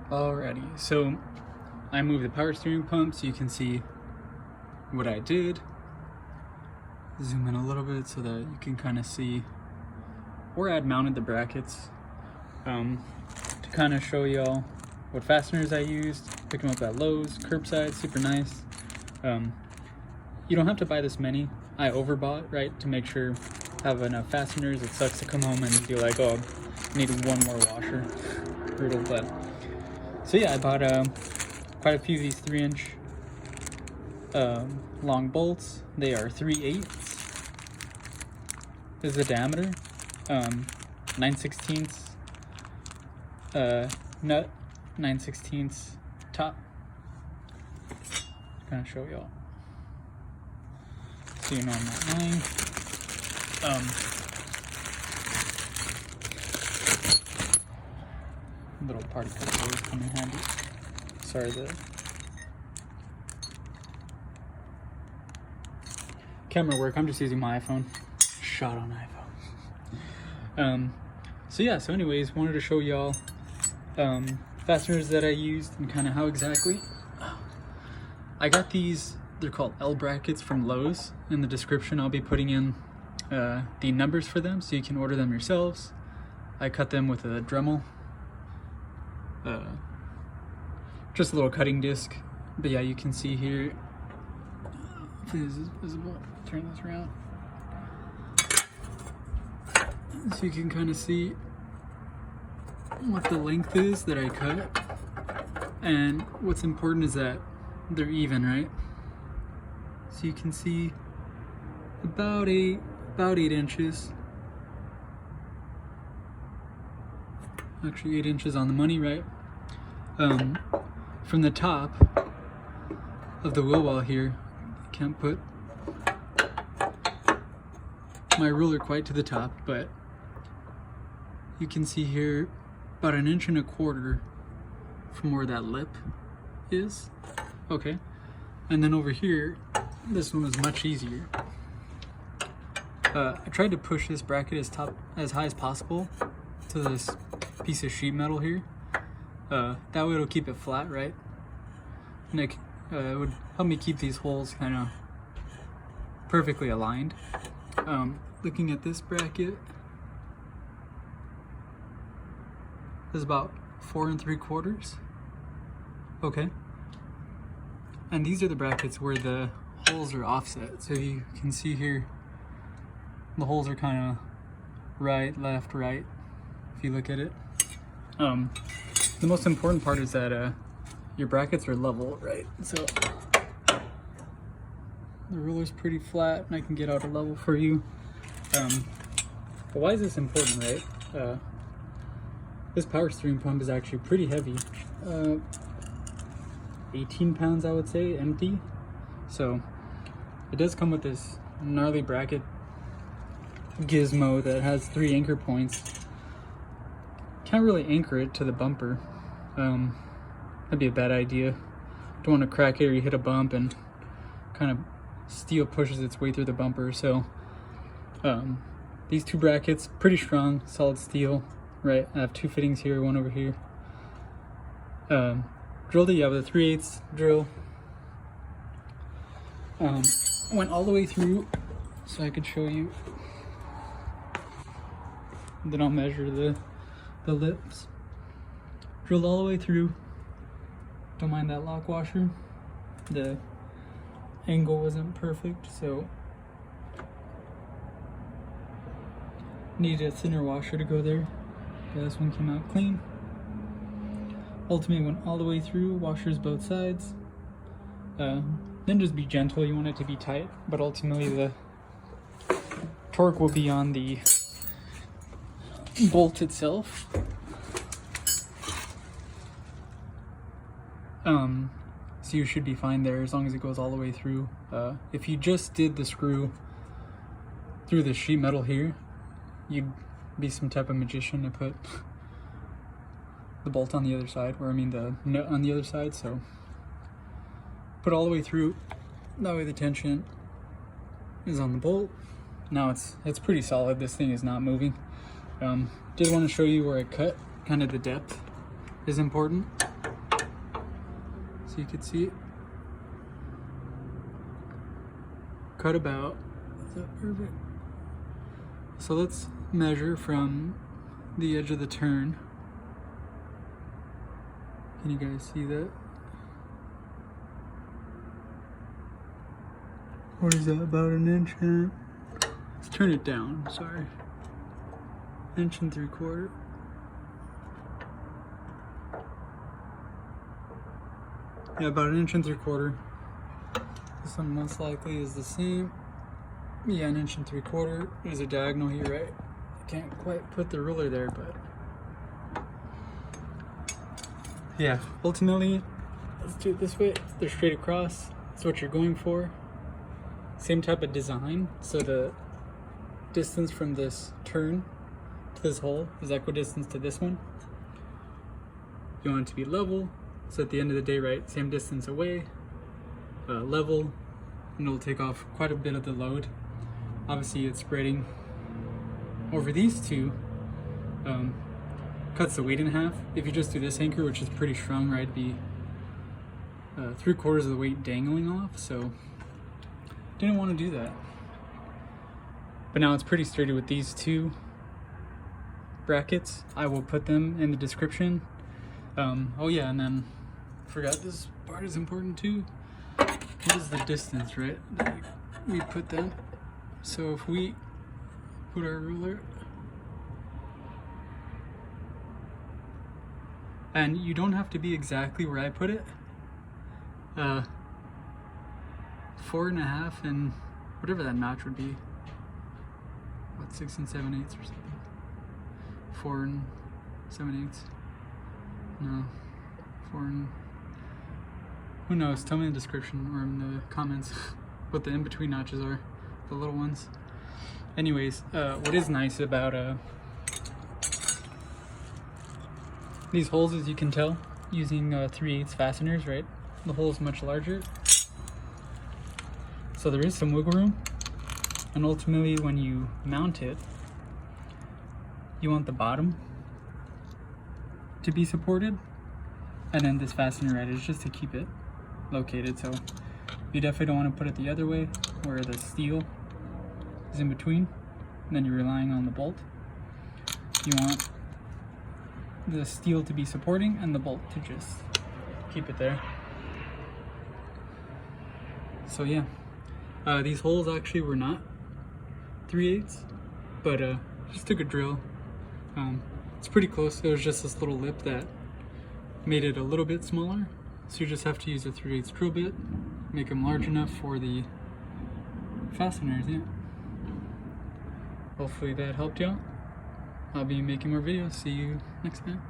Alrighty, so I moved the power steering pump so you can see what I did. Zoom in a little bit so that you can kind of see where I'd mounted the brackets, to kind of show y'all what fasteners I used. Pick them up at Lowe's, curbside, super nice. You don't have to buy this many. I overbought, right, to make sure I have enough fasteners. It sucks to come home and be like, oh, I need one more washer. Brutal, but so yeah, I bought quite a few of these 3-inch long bolts. They are 3/8 is the diameter, 9/16 nut, 9/16 top. Kind of show y'all so you know I'm not lying. Little party cups always come in handy. Sorry, the camera work. I'm just using my iPhone. Shot on iPhone. So anyways, wanted to show y'all fasteners that I used and kind of how exactly. I got these. They're called L brackets from Lowe's. In the description, I'll be putting in the numbers for them so you can order them yourselves. I cut them with a Dremel. Just a little cutting disc, but yeah, you can see here, if this is visible, turn this around, so you can kind of see what the length is that I cut, and what's important is that they're even, right? So you can see about 8 inches, actually 8 inches on the money, right? From the top of the wheel well here, I can't put my ruler quite to the top, but you can see here about 1.25 inches from where that lip is. Okay, and then over here, this one was much easier. I tried to push this bracket as high as possible to this piece of sheet metal here. That way it'll keep it flat, right? And it would help me keep these holes kind of perfectly aligned. Looking at this bracket, is about 4 3/4. Okay. And these are the brackets where the holes are offset. So you can see here, the holes are kind of right, left, right, if you look at it. The most important part is that your brackets are level, right? So the ruler's pretty flat and I can get out a level for you. But why is this important, right? This power steering pump is actually pretty heavy. 18 pounds, I would say, empty. So it does come with this gnarly bracket gizmo that has 3 anchor points. Can't really anchor it to the bumper. That'd be a bad idea. Don't want to crack it or you hit a bump and kind of steel pushes its way through the bumper. So these 2 brackets, pretty strong, solid steel, right? I have 2 fittings here, one over here. Drilled it, yeah, with a 3/8 drill. Went all the way through so I could show you. Then I'll measure the lips. Drilled all the way through. Don't mind that lock washer. The angle wasn't perfect, so needed a thinner washer to go there. But this one came out clean. Ultimately went all the way through, washers both sides. Then just be gentle, you want it to be tight, but ultimately the torque will be on the bolt itself. So you should be fine there as long as it goes all the way through. If you just did the screw through the sheet metal here, you'd be some type of magician to put the bolt on the other side, or I mean the nut on the other side. So put all the way through, that way the tension is on the bolt. Now it's pretty solid. This thing is not moving. Did want to show you where I cut. Kind of the depth is important. so you can see it. Cut about. Is that perfect? So let's measure from the edge of the turn. Can you guys see that? What is that, about an inch and... Let's turn it down, sorry. 1 3/4 inches. Yeah, about 1 3/4 inches. This one most likely is the same. Yeah, 1 3/4 inches. There's a diagonal here, right? I can't quite put the ruler there, but... Yeah, ultimately, let's do it this way. They're straight across. That's what you're going for. Same type of design. So the distance from this turn to this hole is equidistant to this one. You want it to be level. So at the end of the day, right, same distance away, level, and it'll take off quite a bit of the load. Obviously, it's spreading over these two. Cuts the weight in half. If you just do this anchor, which is pretty strong, right, it'd be 3/4 of the weight dangling off, so didn't want to do that. But now it's pretty sturdy with these two brackets. I will put them in the description. Oh yeah, and then forgot this part is important too. What is the distance, right? We put that. So if we put our ruler, and you don't have to be exactly where I put it. 4.5 and whatever that notch would be. What, 6 7/8 or something? 4 7/8. No, 4 and... Who knows? Tell me in the description or in the comments what the in-between notches are, the little ones. Anyways, what is nice about these holes, as you can tell, using 3/8 fasteners, right? The hole is much larger, so there is some wiggle room. And ultimately, when you mount it, you want the bottom to be supported, and then this fastener right is just to keep it located. So you definitely don't want to put it the other way where the steel is in between, and then you're relying on the bolt. You want the steel to be supporting and the bolt to just keep it there. So yeah, these holes actually were not 3/8, but just took a drill. It's pretty close. There was just this little lip that made it a little bit smaller, so you just have to use a 3/8 drill bit, make them large enough for the fasteners. Yeah. Hopefully that helped you out. I'll be making more videos. See you next time.